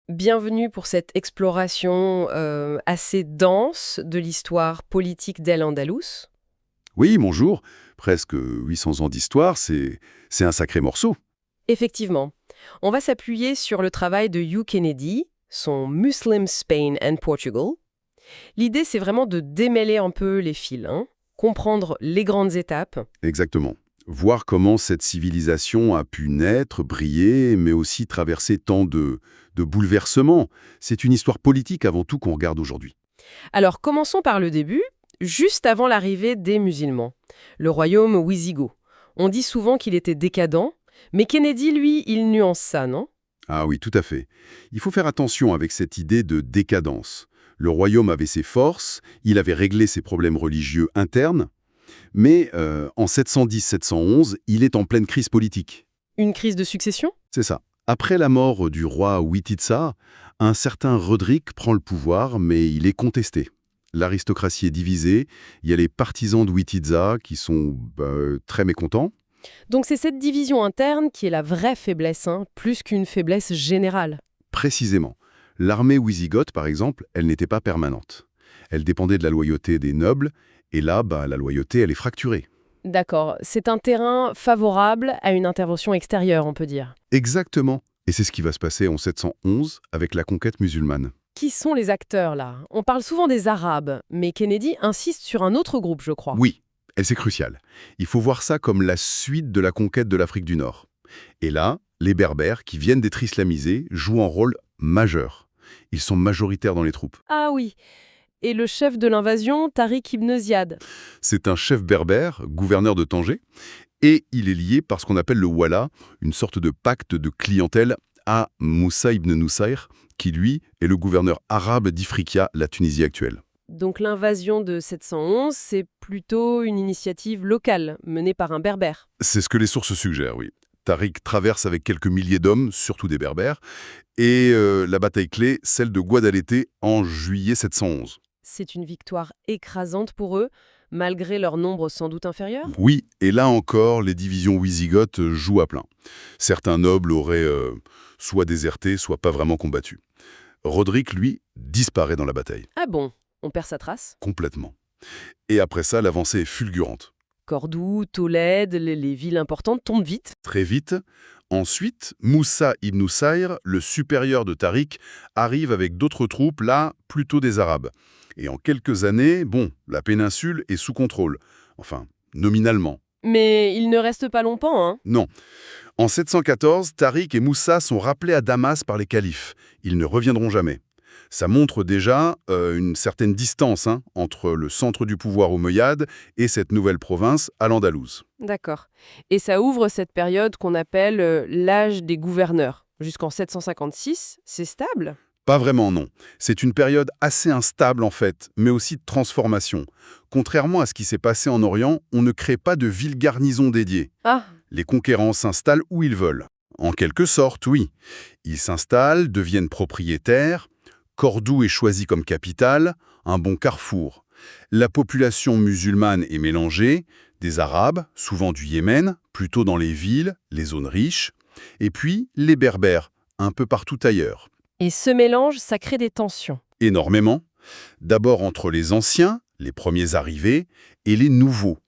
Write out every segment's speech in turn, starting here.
Bienvenue pour cette exploration assez dense de l'histoire politique d'Al-Andalus. Oui, bonjour. Presque 800 ans d'histoire, c'est un sacré morceau. Effectivement, on va s'appuyer sur le travail de Hugh Kennedy, son Muslim Spain and Portugal. L'idée, c'est vraiment de démêler un peu les fils, comprendre les grandes étapes. Exactement. Voir comment cette civilisation a pu naître, briller, mais aussi traverser tant de bouleversements. C'est une histoire politique avant tout qu'on regarde aujourd'hui. Alors, commençons par le début, juste avant l'arrivée des musulmans, le royaume wisigoth. On dit souvent qu'il était décadent, mais Kennedy, lui, il nuance ça, non? Ah oui, tout à fait. Il faut faire attention avec cette idée de décadence. Le royaume avait ses forces, il avait réglé ses problèmes religieux internes, mais en 710-711, il est en pleine crise politique. Une crise de succession? C'est ça. Après la mort du roi Witiza, un certain Roderick prend le pouvoir, mais il est contesté. L'aristocratie est divisée, il y a les partisans de Witiza qui sont très mécontents. Donc c'est cette division interne qui est la vraie faiblesse, plus qu'une faiblesse générale. Précisément. L'armée wisigothe, par exemple, elle n'était pas permanente. Elle dépendait de la loyauté des nobles, et là, la loyauté, elle est fracturée. D'accord, c'est un terrain favorable à une intervention extérieure, on peut dire. Exactement. Et c'est ce qui va se passer en 711 avec la conquête musulmane. Qui sont les acteurs là? On parle souvent des Arabes, mais Kennedy insiste sur un autre groupe, je crois. Oui, et c'est crucial. Il faut voir ça comme la suite de la conquête de l'Afrique du Nord. Et là, les Berbères, qui viennent d'être islamisés, jouent un rôle majeur. Ils sont majoritaires dans les troupes. Ah oui, et le chef de l'invasion, Tariq ibn Ziyad. C'est un chef berbère, gouverneur de Tanger, et il est lié par ce qu'on appelle le Wala, une sorte de pacte de clientèle à Moussa ibn Nusayr, qui lui est le gouverneur arabe d'Ifriqiya, la Tunisie actuelle. Donc l'invasion de 711, c'est plutôt une initiative locale, menée par un berbère. C'est ce que les sources suggèrent, oui. Tariq traverse avec quelques milliers d'hommes, surtout des berbères, et la bataille clé, celle de Guadalete en juillet 711. C'est une victoire écrasante pour eux, malgré leur nombre sans doute inférieur? Oui, et là encore, les divisions wisigothes jouent à plein. Certains nobles auraient soit déserté, soit pas vraiment combattu. Roderick, lui, disparaît dans la bataille, Ah bon, on perd sa trace? complètement. Et après ça, l'avancée est fulgurante. Cordoue, Tolède, les villes importantes tombent vite. Très vite, ensuite, Moussa ibn Nusayr, le supérieur de Tariq, arrive avec d'autres troupes, là, plutôt des Arabes. Et en quelques années, la péninsule est sous contrôle. Enfin, nominalement. Mais il ne reste pas longtemps, Non. En 714, Tariq et Moussa sont rappelés à Damas par les califes. Ils ne reviendront jamais. Ça montre déjà une certaine distance entre le centre du pouvoir omeyyade et cette nouvelle province, Al-Andalouse. D'accord. Et ça ouvre cette période qu'on appelle l'âge des gouverneurs. Jusqu'en 756, c'est stable? Pas vraiment, non. C'est une période assez instable en fait, mais aussi de transformation. Contrairement à ce qui s'est passé en Orient, on ne crée pas de ville garnison dédiée. Ah, Les conquérants s'installent où ils veulent. En quelque sorte, oui. Ils s'installent, deviennent propriétaires. Cordoue est choisi comme capitale, un bon carrefour. La population musulmane est mélangée, des Arabes, souvent du Yémen, plutôt dans les villes, les zones riches, et puis les Berbères, un peu partout ailleurs. et ce mélange, ça crée des tensions. Énormément. D'abord entre les anciens, les premiers arrivés, et les nouveaux.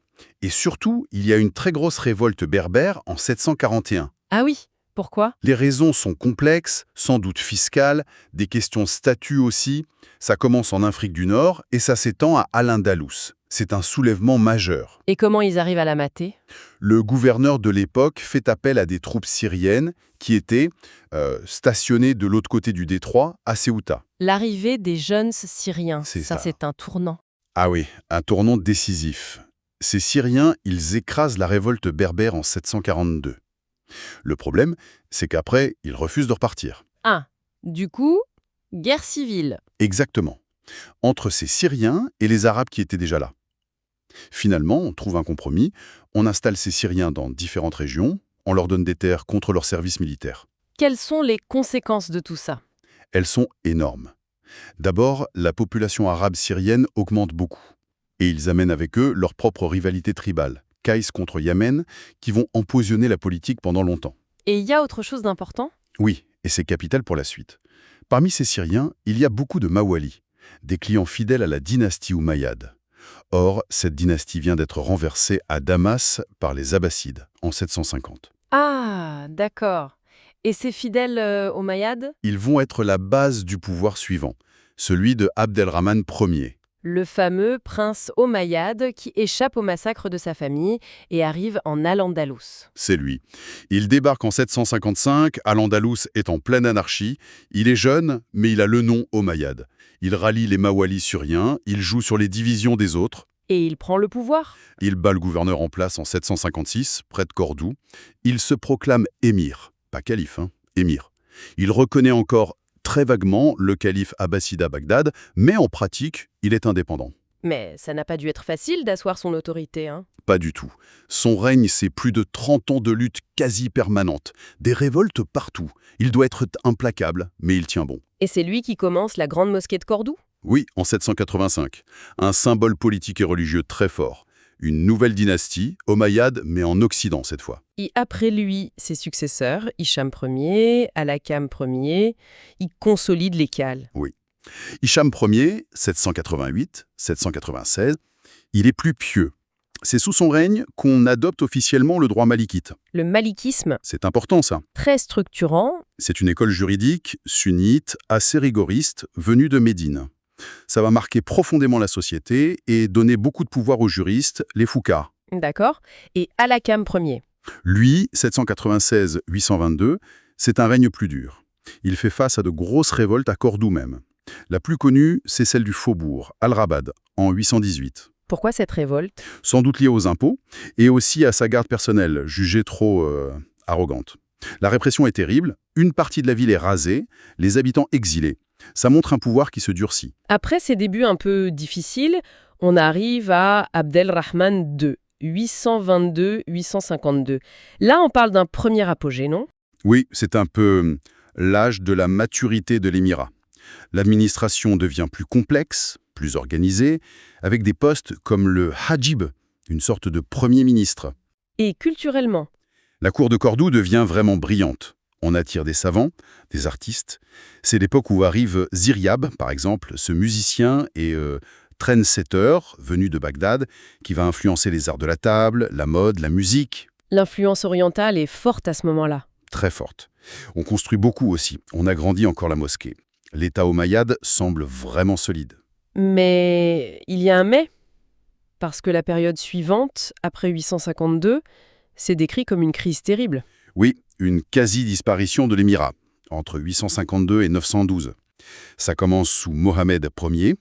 Et surtout, il y a une très grosse révolte berbère en 741. Ah oui, pourquoi? Les raisons sont complexes, sans doute fiscales, des questions de statut aussi. Ça commence en Afrique du Nord et ça s'étend à Al-Andalus. C'est un soulèvement majeur. Et comment ils arrivent à la mater? Le gouverneur de l'époque fait appel à des troupes syriennes qui étaient stationnées de l'autre côté du détroit, à Ceuta. L'arrivée des jeunes Syriens, C'est ça ça. c'est un tournant. Ah oui, un tournant décisif. Ces Syriens, ils écrasent la révolte berbère en 742. Le problème, c'est qu'après, ils refusent de repartir. Ah, du coup, guerre civile. Exactement. Entre ces Syriens et les Arabes qui étaient déjà là. Finalement, on trouve un compromis. On installe ces Syriens dans différentes régions. On leur donne des terres contre leur service militaire. Quelles sont les conséquences de tout ça? Elles sont énormes. D'abord, la population arabe syrienne augmente beaucoup. Et ils amènent avec eux leur propre rivalité tribale, Kaïs contre Yamen, qui vont empoisonner la politique pendant longtemps. Et il y a autre chose d'important? Oui, et c'est capital pour la suite. Parmi ces Syriens, il y a beaucoup de Mawali, des clients fidèles à la dynastie omeyyade. Or, cette dynastie vient d'être renversée à Damas par les Abbassides en 750. Ah, d'accord. Et ces fidèles aux Mayades? Ils vont être la base du pouvoir suivant, celui de Abdelrahman Ier. Le fameux prince omeyyade qui échappe au massacre de sa famille et arrive en Al-Andalus. C'est lui. Il débarque en 755, Al-Andalus est en pleine anarchie. Il est jeune, mais il a le nom omeyyade. Il rallie les Mawalis syriens, il joue sur les divisions des autres. Et il prend le pouvoir? Il bat le gouverneur en place en 756, près de Cordoue. Il se proclame émir, pas calife, émir. Il reconnaît encore très vaguement le calife abbasside à Bagdad, mais en pratique, il est indépendant. Mais ça n'a pas dû être facile d'asseoir son autorité, hein? Pas du tout. Son règne, c'est plus de 30 ans de lutte quasi permanente, des révoltes partout. Il doit être implacable, mais il tient bon. Et c'est lui qui commence la grande mosquée de Cordoue? Oui, en 785. Un symbole politique et religieux très fort. Une nouvelle dynastie, omeyyade, mais en Occident cette fois. Et après lui, ses successeurs, Hicham Ier, Al-Hakam Ier, ils consolident les cales. Oui. Hicham Ier, 788-796, il est plus pieux. C'est sous son règne qu'on adopte officiellement le droit malikite. Le malikisme, C'est important ça. très structurant, C'est une école juridique, sunnite, assez rigoriste, venue de Médine. Ça va marquer profondément la société et donner beaucoup de pouvoir aux juristes, les fouqahs. d'accord? Et Al-Hakam Ier. Lui, 796-822, c'est un règne plus dur. Il fait face à de grosses révoltes à Cordoue même. La plus connue, c'est celle du faubourg, Al-Rabad, en 818. Pourquoi cette révolte? Sans doute liée aux impôts, et aussi à sa garde personnelle, jugée trop arrogante. La répression est terrible, une partie de la ville est rasée, les habitants exilés. Ça montre un pouvoir qui se durcit. Après ces débuts un peu difficiles, on arrive à Abdelrahman II, 822-852. Là, on parle d'un premier apogée, non? Oui, c'est un peu l'âge de la maturité de l'émirat. L'administration devient plus complexe, plus organisée, avec des postes comme le Hajib, une sorte de premier ministre. Et culturellement? La cour de Cordoue devient vraiment brillante. On attire des savants, des artistes. C'est l'époque où arrive Ziryab, par exemple, ce musicien et trendsetter venu de Bagdad, qui va influencer les arts de la table, la mode, la musique. L'influence orientale est forte à ce moment-là. Très forte. On construit beaucoup aussi. On agrandit encore la mosquée. L'État omeyyade semble vraiment solide. Mais il y a un mais, parce que la période suivante, après 852, c'est décrit comme une crise terrible. Oui, une quasi-disparition de l'émirat, entre 852 et 912. Ça commence sous Mohamed Ier.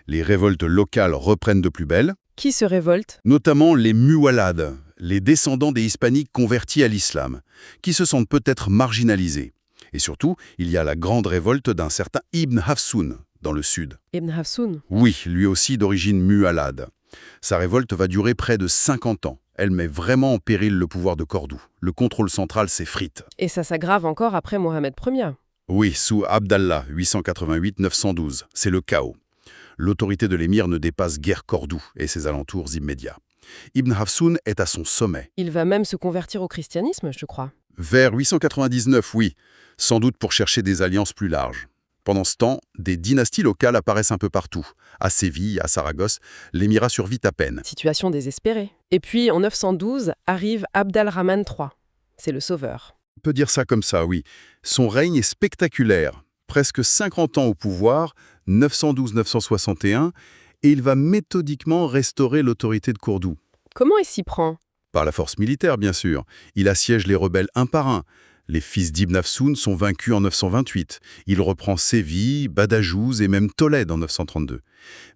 Les révoltes locales reprennent de plus belle, Qui se révolte? notamment les Muwallades, les descendants des hispaniques convertis à l'islam, qui se sentent peut-être marginalisés. Et surtout, il y a la grande révolte d'un certain Ibn Hafsoun, dans le sud. Ibn Hafsoun. Oui, lui aussi d'origine muwallade. Sa révolte va durer près de 50 ans. Elle met vraiment en péril le pouvoir de Cordoue. Le contrôle central s'effrite. Et ça s'aggrave encore après Mohamed Ier. Oui, sous Abdallah, 888-912. C'est le chaos. L'autorité de l'émir ne dépasse guère Cordoue et ses alentours immédiats. Ibn Hafsoun est à son sommet. Il va même se convertir au christianisme, je crois. Vers 899, oui, sans doute pour chercher des alliances plus larges. Pendant ce temps, des dynasties locales apparaissent un peu partout. À Séville, à Saragosse, l'émirat survit à peine. Situation désespérée. Et puis, en 912, arrive Abdelrahman III. C'est le sauveur. On peut dire ça comme ça, oui. Son règne est spectaculaire. Presque 50 ans au pouvoir, 912-961, et il va méthodiquement restaurer l'autorité de Cordoue. Comment il s'y prend? Par la force militaire, bien sûr. Il assiège les rebelles un par un. Les fils d'Ibn Hafsoun sont vaincus en 928. Il reprend Séville, Badajouz et même Tolède en 932.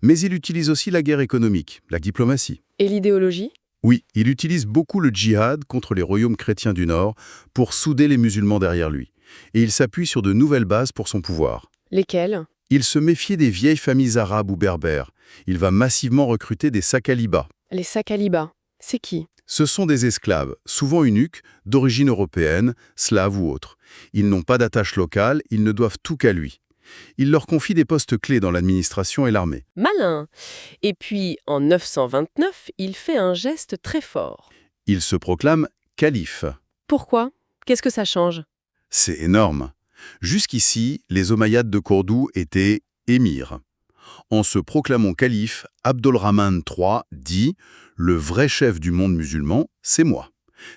Mais il utilise aussi la guerre économique, la diplomatie. Et l'idéologie? Oui, il utilise beaucoup le djihad contre les royaumes chrétiens du Nord pour souder les musulmans derrière lui. Et il s'appuie sur de nouvelles bases pour son pouvoir. Lesquels? Il se méfiait des vieilles familles arabes ou berbères. Il va massivement recruter des Sakalibas. Les Sakalibas. C'est qui? Ce sont des esclaves, souvent eunuques, d'origine européenne, slave ou autre. Ils n'ont pas d'attache locale, ils ne doivent tout qu'à lui. Il leur confie des postes clés dans l'administration et l'armée. Malin. Et puis, en 929, il fait un geste très fort. Il se proclame calife. Pourquoi? Qu'est-ce que ça change? C'est énorme. Jusqu'ici, les Omeyyades de Cordoue étaient émirs. En se proclamant calife, Abdolrahman III dit « Le vrai chef du monde musulman, c'est moi ».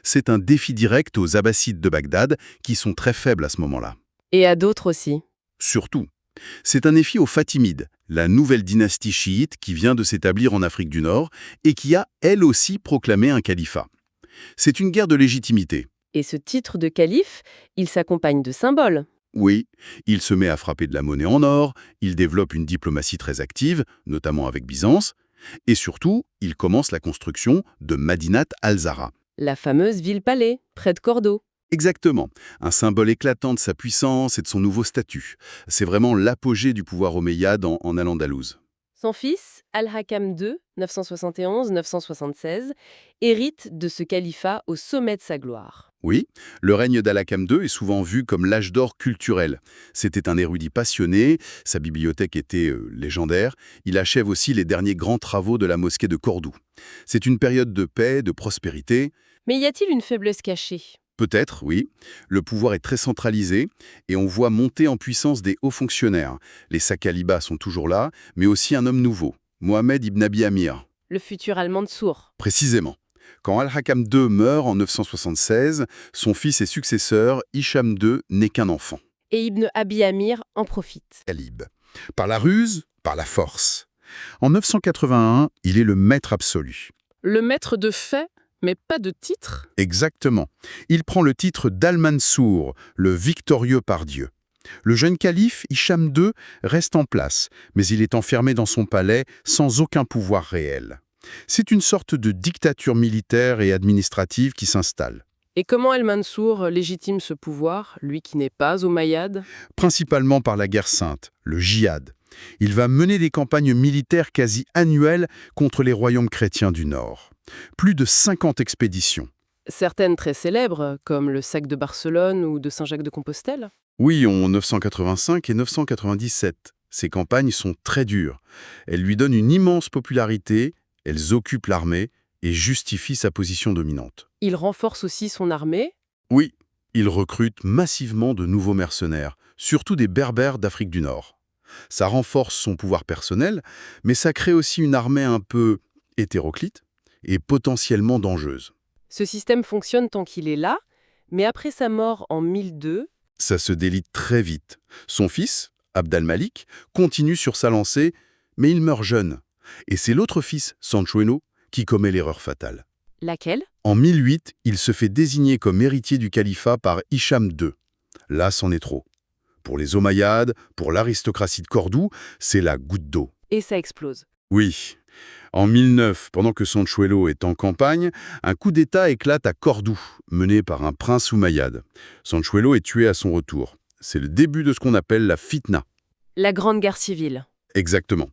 C'est un défi direct aux Abbassides de Bagdad, qui sont très faibles à ce moment-là. Et à d'autres aussi. Surtout, c'est un défi aux Fatimides, la nouvelle dynastie chiite qui vient de s'établir en Afrique du Nord et qui a, elle aussi, proclamé un califat. C'est une guerre de légitimité. Et ce titre de calife, il s'accompagne de symboles. Oui, il se met à frapper de la monnaie en or, il développe une diplomatie très active, notamment avec Byzance, et surtout, il commence la construction de Madinat al-Zahra. La fameuse ville-palais, près de Cordoue. Exactement, un symbole éclatant de sa puissance et de son nouveau statut. C'est vraiment l'apogée du pouvoir omeyyade en Al-Andalouse. Son fils, Al-Hakam II, 971-976, hérite de ce califat au sommet de sa gloire. Oui, le règne d'Al-Hakam II est souvent vu comme l'âge d'or culturel. C'était un érudit passionné, sa bibliothèque était légendaire. Il achève aussi les derniers grands travaux de la mosquée de Cordoue. C'est une période de paix, de prospérité. Mais y a-t-il une faiblesse cachée? Peut-être, oui. Le pouvoir est très centralisé et on voit monter en puissance des hauts fonctionnaires. Les Sakalibas sont toujours là, mais aussi un homme nouveau, Mohamed ibn Abi Amir. Le futur Al-Mansour. Précisément. Quand Al-Hakam II meurt en 976, son fils et successeur, Hicham II, n'est qu'un enfant. Et Ibn Abi Amir en profite. Talib. Par la ruse, par la force. En 981, il est le maître absolu. Le maître de fait, mais pas de titre. Exactement. Il prend le titre d'Al-Mansour, le victorieux par Dieu. Le jeune calife, Hicham II, reste en place, mais il est enfermé dans son palais sans aucun pouvoir réel. C'est une sorte de dictature militaire et administrative qui s'installe. Et comment Al-Mansour légitime ce pouvoir, lui qui n'est pas omeyyade? Principalement par la guerre sainte, le djihad. Il va mener des campagnes militaires quasi annuelles contre les royaumes chrétiens du Nord. Plus de 50 expéditions. Certaines très célèbres, comme le sac de Barcelone ou de Saint-Jacques-de-Compostelle. Oui, en 985 et 997. Ces campagnes sont très dures. Elles lui donnent une immense popularité, elles occupent l'armée et justifient sa position dominante. Il renforce aussi son armée. Oui, il recrute massivement de nouveaux mercenaires, surtout des Berbères d'Afrique du Nord. Ça renforce son pouvoir personnel, mais ça crée aussi une armée un peu hétéroclite et potentiellement dangereuse. Ce système fonctionne tant qu'il est là, mais après sa mort en 1002, Ça se délite très vite. Son fils, Abd al-Malik, continue sur sa lancée, mais il meurt jeune. Et c'est l'autre fils, Sanchoeno, qui commet l'erreur fatale. Laquelle? En 1008, il se fait désigner comme héritier du califat par Hicham II. Là, c'en est trop. Pour les Omeyyades, pour l'aristocratie de Cordoue, c'est la goutte d'eau. Et ça explose. Oui. En 1009, pendant que Sanchoelo est en campagne, un coup d'État éclate à Cordoue, mené par un prince omeyyade. Sanchoelo est tué à son retour. C'est le début de ce qu'on appelle la fitna. La Grande Guerre civile. Exactement.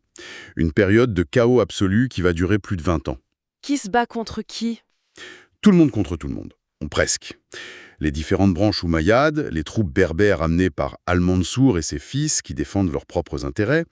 Une période de chaos absolu qui va durer plus de 20 ans. Qui se bat contre qui? Tout le monde contre tout le monde. Ou presque. Les différentes branches omeyyades, les troupes berbères amenées par Al-Mansour et ses fils qui défendent leurs propres intérêts,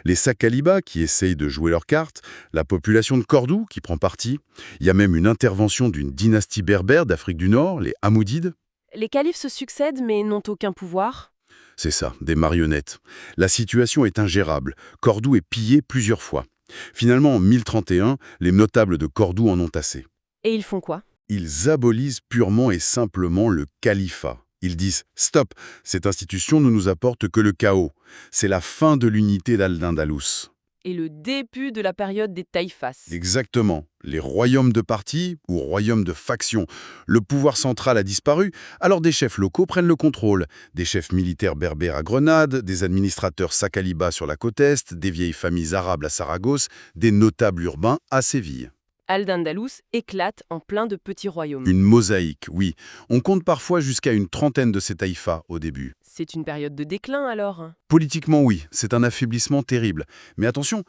les Sakalibas qui essayent de jouer leurs cartes, la population de Cordoue qui prend parti. Il y a même une intervention d'une dynastie berbère d'Afrique du Nord, les Hamoudides. Les califes se succèdent mais n'ont aucun pouvoir. C'est ça, des marionnettes. La situation est ingérable. Cordoue est pillée plusieurs fois. Finalement, en 1031, les notables de Cordoue en ont assez. Et ils font quoi? Ils abolissent purement et simplement le califat. Ils disent « Stop, cette institution ne nous apporte que le chaos. C'est la fin de l'unité d'Al-Andalus. » Et le début de la période des taïfas. Exactement. Les royaumes de partis ou royaumes de factions. Le pouvoir central a disparu, alors des chefs locaux prennent le contrôle. Des chefs militaires berbères à Grenade, des administrateurs sakalibas sur la côte Est, des vieilles familles arabes à Saragosse, des notables urbains à Séville. Al-Andalus éclate en plein de petits royaumes. Une mosaïque, oui. On compte parfois jusqu'à une trentaine de ces taïfas au début. C'est une période de déclin alors? Politiquement, oui, c'est un affaiblissement terrible. Mais attention,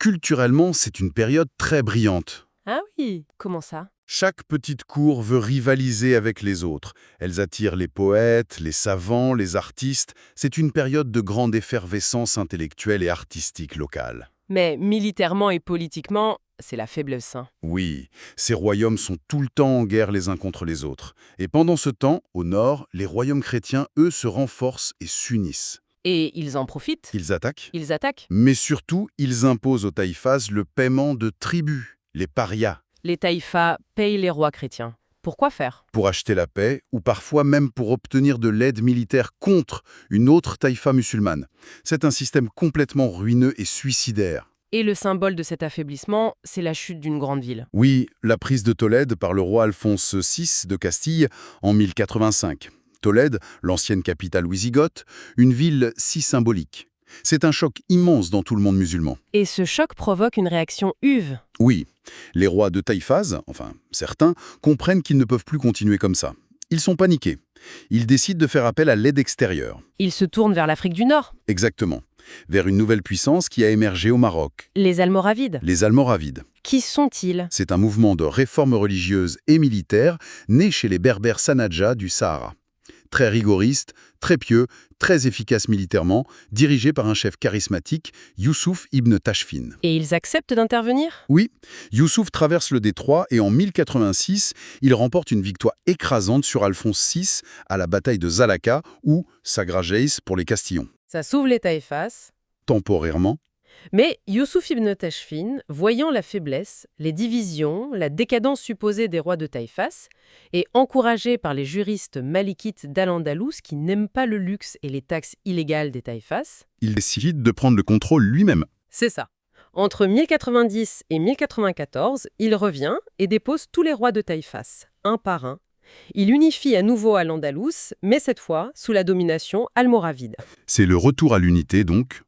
culturellement, c'est une période très brillante. Ah oui, comment ça? Chaque petite cour veut rivaliser avec les autres. Elles attirent les poètes, les savants, les artistes. C'est une période de grande effervescence intellectuelle et artistique locale. Mais militairement et politiquement, c'est la faiblesse, hein. Oui, ces royaumes sont tout le temps en guerre les uns contre les autres. Et pendant ce temps, au nord, les royaumes chrétiens, eux, se renforcent et s'unissent. Et ils en profitent. Ils attaquent, Ils attaquent. mais surtout, ils imposent aux taïfas le paiement de tribus, les parias, Les taïfas payent les rois chrétiens. Pourquoi faire? pour acheter la paix, ou parfois même pour obtenir de l'aide militaire contre une autre taïfa musulmane. C'est un système complètement ruineux et suicidaire. Et le symbole de cet affaiblissement, c'est la chute d'une grande ville. Oui, la prise de Tolède par le roi Alphonse VI de Castille en 1085. Tolède, l'ancienne capitale wisigoth, une ville si symbolique. C'est un choc immense dans tout le monde musulman. Et ce choc provoque une réaction uve. Oui, les rois de Taïfaz, enfin certains, comprennent qu'ils ne peuvent plus continuer comme ça. Ils sont paniqués. Ils décident de faire appel à l'aide extérieure. Ils se tournent vers l'Afrique du Nord, Exactement. Vers une nouvelle puissance qui a émergé au Maroc, les Almoravides. les Almoravides. Qui sont-ils? C'est un mouvement de réforme religieuse et militaire né chez les Berbères Sanadja du Sahara. Très rigoriste, très pieux, très efficace militairement, dirigé par un chef charismatique, Youssouf ibn Tashfin. Et ils acceptent d'intervenir? Oui, Youssouf traverse le détroit et en 1086, il remporte une victoire écrasante sur Alphonse VI à la bataille de Zalaka ou Sagra Jais pour les Castillons. Ça sauve les taïfas. Temporairement, Mais Youssouf ibn Tashfin, voyant la faiblesse, les divisions, la décadence supposée des rois de Taïfas, et encouragé par les juristes malikites d'Al-Andalus qui n'aiment pas le luxe et les taxes illégales des Taïfas, il décide de prendre le contrôle lui-même. c'est ça. Entre 1090 et 1094, il revient et dépose tous les rois de Taïfas, un par un. Il unifie à nouveau Al-Andalus, mais cette fois sous la domination almoravide. C'est le retour à l'unité donc.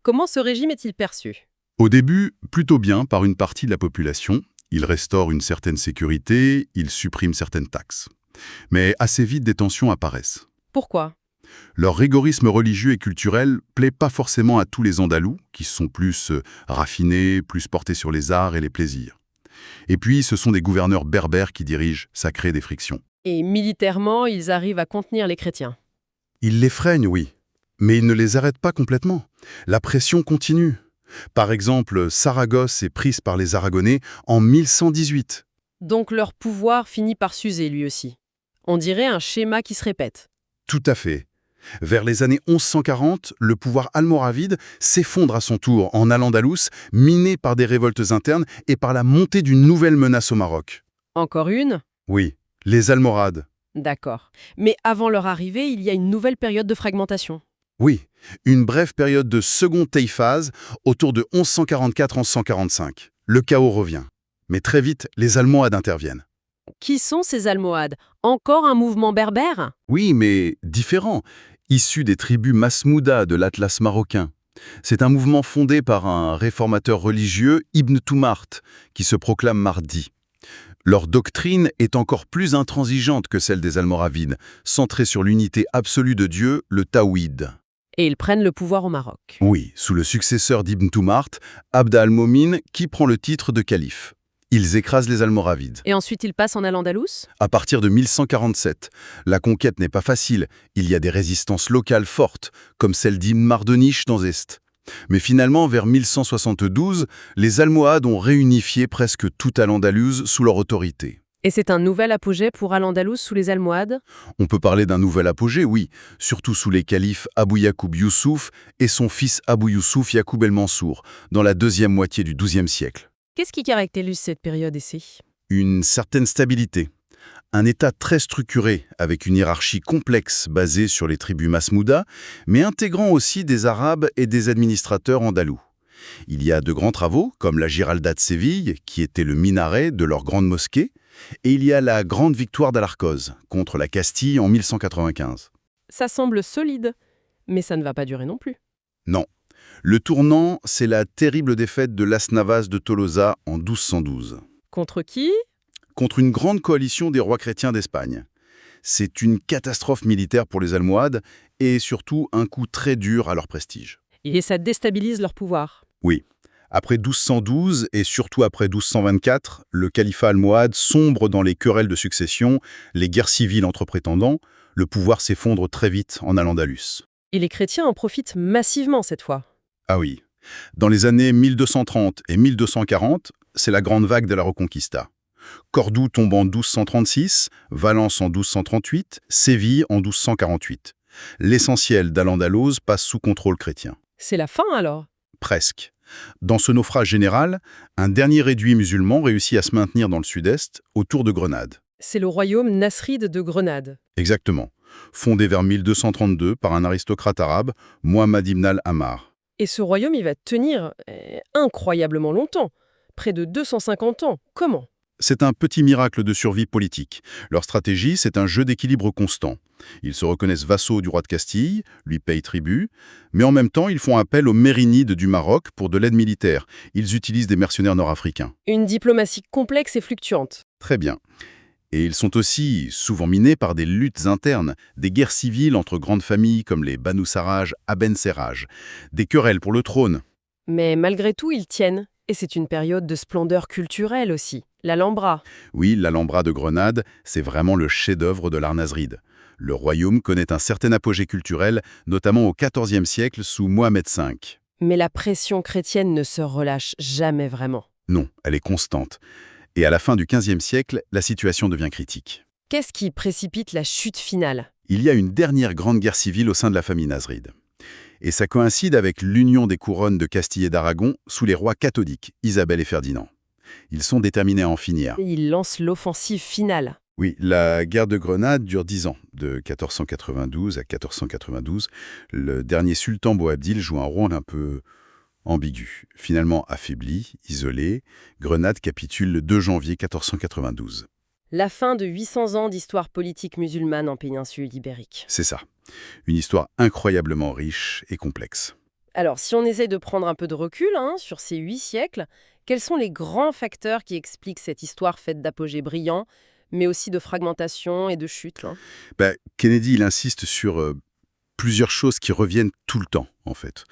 Comment ce régime est-il perçu? Au début, plutôt bien par une partie de la population. Il restaure une certaine sécurité, il supprime certaines taxes. Mais assez vite, des tensions apparaissent. Pourquoi? Leur rigorisme religieux et culturel plaît pas forcément à tous les Andalous, qui sont plus raffinés, plus portés sur les arts et les plaisirs. Et puis, ce sont des gouverneurs berbères qui dirigent, ça crée des frictions. Et militairement, ils arrivent à contenir les chrétiens. Ils les freinent, oui, mais ils ne les arrêtent pas complètement. La pression continue. Par exemple, Saragosse est prise par les Aragonais en 1118. Donc leur pouvoir finit par s'user lui aussi. On dirait un schéma qui se répète. Tout à fait. Vers les années 1140, le pouvoir almoravide s'effondre à son tour en Al-Andalus, miné par des révoltes internes et par la montée d'une nouvelle menace au Maroc. Encore une? Oui, les Almohades. D'accord. Mais avant leur arrivée, il y a une nouvelle période de fragmentation. Oui, une brève période de seconde taïphase autour de 1144-1145. Le chaos revient. Mais très vite, les Almohades interviennent. Qui sont ces Almohades? Encore un mouvement berbère? Oui, mais différent, issu des tribus Masmouda de l'Atlas marocain. C'est un mouvement fondé par un réformateur religieux, Ibn Toumart, qui se proclame Mahdi. Leur doctrine est encore plus intransigeante que celle des Almoravides, centrée sur l'unité absolue de Dieu, le Tawhid. Et ils prennent le pouvoir au Maroc. Oui, sous le successeur d'Ibn Toumart, Abd al-Momin, qui prend le titre de calife. Ils écrasent les Almoravides. Et ensuite ils passent en Al-Andalus? À partir de 1147, la conquête n'est pas facile. Il y a des résistances locales fortes, comme celle d'Ibn Mardoniche dans Est. Mais finalement, vers 1172, les Almohades ont réunifié presque toute Al-Andalus sous leur autorité. Et c'est un nouvel apogée pour Al-Andalus sous les Almohades? On peut parler d'un nouvel apogée, oui, surtout sous les califes Abou Yacoub Youssouf et son fils Abou Youssouf Yacoub el-Mansour, dans la deuxième moitié du XIIe siècle. Qu'est-ce qui caractérise cette période ici? Une certaine stabilité. Un État très structuré, avec une hiérarchie complexe basée sur les tribus Masmouda, mais intégrant aussi des Arabes et des administrateurs andalous. Il y a de grands travaux, comme la Giralda de Séville, qui était le minaret de leur grande mosquée, et il y a la grande victoire d'Alarcos contre la Castille en 1195. Ça semble solide, mais ça ne va pas durer non plus. Non. Le tournant, c'est la terrible défaite de Las Navas de Tolosa en 1212. Contre qui? Contre une grande coalition des rois chrétiens d'Espagne. C'est une catastrophe militaire pour les Almohades et surtout un coup très dur à leur prestige. Et ça déstabilise leur pouvoir. Oui. Après 1212 et surtout après 1224, le califat almohade sombre dans les querelles de succession, les guerres civiles entre prétendants, le pouvoir s'effondre très vite en Al-Andalus. Et les chrétiens en profitent massivement cette fois. Ah oui. Dans les années 1230 et 1240, c'est la grande vague de la Reconquista. Cordoue tombe en 1236, Valence en 1238, Séville en 1248. L'essentiel d'Al-Andalouse passe sous contrôle chrétien. C'est la fin alors? Presque. Dans ce naufrage général, un dernier réduit musulman réussit à se maintenir dans le sud-est, autour de Grenade. C'est le royaume nasride de Grenade. Exactement. Fondé vers 1232 par un aristocrate arabe, Muhammad ibn al-Ammar. Et ce royaume, il va tenir incroyablement longtemps. Près de 250 ans. Comment? C'est un petit miracle de survie politique. Leur stratégie, c'est un jeu d'équilibre constant. Ils se reconnaissent vassaux du roi de Castille, lui payent tribut, mais en même temps, ils font appel aux mérinides du Maroc pour de l'aide militaire. Ils utilisent des mercenaires nord-africains. Une diplomatie complexe et fluctuante. Très bien. Et ils sont aussi souvent minés par des luttes internes, des guerres civiles entre grandes familles comme les Banu Sarraj, Aben Serraj, des querelles pour le trône. Mais malgré tout, ils tiennent. Et c'est une période de splendeur culturelle aussi. L'Alhambra. Oui, l'Alhambra de Grenade, c'est vraiment le chef-d'œuvre de l'art nasride. Le royaume connaît un certain apogée culturel, notamment au XIVe siècle sous Mohamed V. Mais la pression chrétienne ne se relâche jamais vraiment. Non, elle est constante. Et à la fin du XVe siècle, la situation devient critique. Qu'est-ce qui précipite la chute finale? Il y a une dernière grande guerre civile au sein de la famille nasride. Et ça coïncide avec l'union des couronnes de Castille et d'Aragon sous les rois catholiques, Isabelle et Ferdinand. Ils sont déterminés à en finir. Et ils lancent l'offensive finale. Oui, la guerre de Grenade dure 10 ans, de 1492 à 1492. Le dernier sultan Boabdil joue un rôle un peu ambigu. Finalement affaibli, isolé, Grenade capitule le 2 janvier 1492. La fin de 800 ans d'histoire politique musulmane en péninsule ibérique. C'est ça. Une histoire incroyablement riche et complexe. Alors, si on essaye de prendre un peu de recul sur ces 8 siècles, quels sont les grands facteurs qui expliquent cette histoire faite d'apogées brillants, mais aussi de fragmentation et de chute là? Kennedy, il insiste sur plusieurs choses qui reviennent tout le temps, en fait.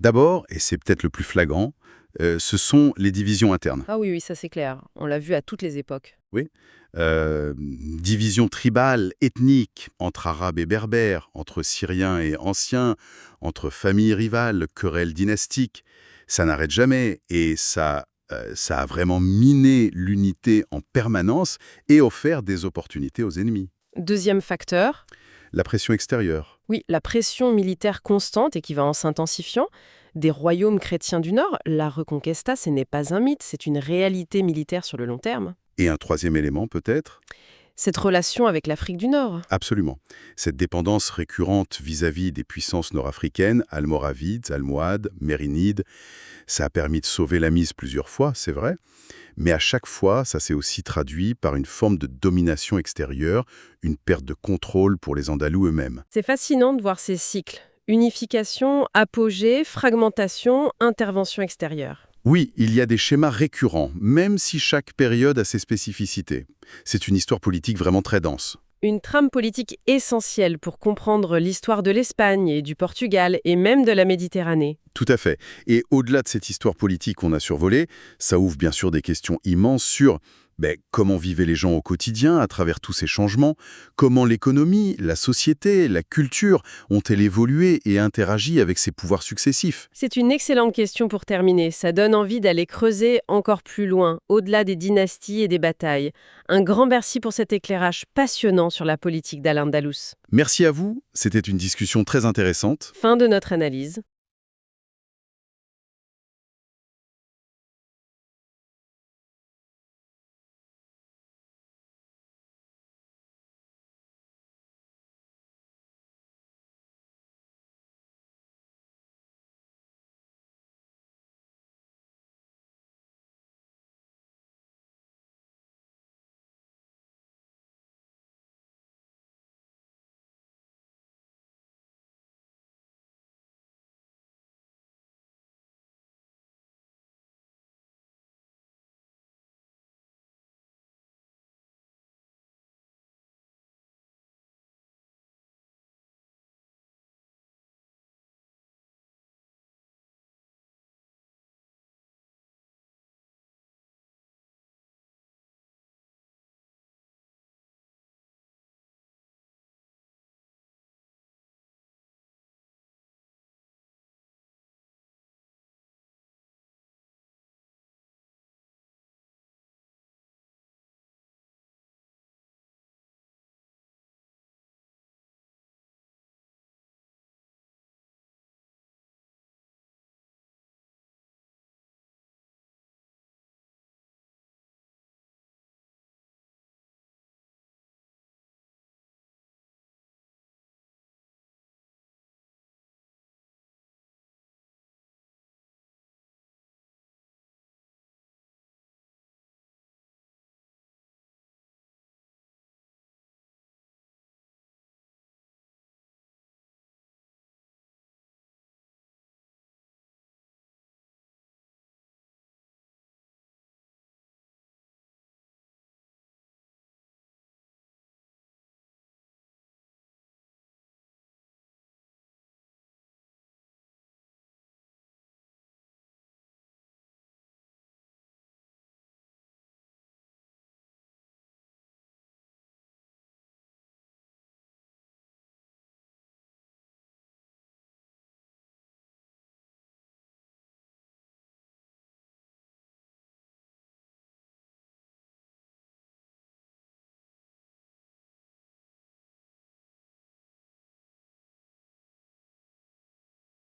D'abord, et c'est peut-être le plus flagrant, ce sont les divisions internes. Ah oui, ça c'est clair. On l'a vu à toutes les époques. Oui. Divisions tribales, ethniques, entre Arabes et Berbères, entre Syriens et Anciens, entre familles rivales, querelles dynastiques. Ça n'arrête jamais et ça a vraiment miné l'unité en permanence et offert des opportunités aux ennemis. Deuxième facteur, La pression extérieure. oui, la pression militaire constante et qui va en s'intensifiant. Des royaumes chrétiens du Nord, la Reconquista, ce n'est pas un mythe, c'est une réalité militaire sur le long terme. Et un troisième élément peut-être? Cette relation avec l'Afrique du Nord. Absolument. Cette dépendance récurrente vis-à-vis des puissances nord-africaines, almoravides, almohades, mérinides, ça a permis de sauver la mise plusieurs fois, c'est vrai, mais à chaque fois, ça s'est aussi traduit par une forme de domination extérieure, une perte de contrôle pour les Andalous eux-mêmes. C'est fascinant de voir ces cycles. Unification, apogée, fragmentation, intervention extérieure. Oui, il y a des schémas récurrents, même si chaque période a ses spécificités. C'est une histoire politique vraiment très dense. Une trame politique essentielle pour comprendre l'histoire de l'Espagne et du Portugal et même de la Méditerranée. Tout à fait. Et au-delà de cette histoire politique qu'on a survolée, ça ouvre bien sûr des questions immenses sur comment vivaient les gens au quotidien à travers tous ces changements, comment l'économie, la société, la culture ont-elles évolué et interagi avec ces pouvoirs successifs. C'est une excellente question pour terminer. Ça donne envie d'aller creuser encore plus loin, au-delà des dynasties et des batailles. Un grand merci pour cet éclairage passionnant sur la politique d'Al-Andalus. Merci à vous, c'était une discussion très intéressante. Fin de notre analyse.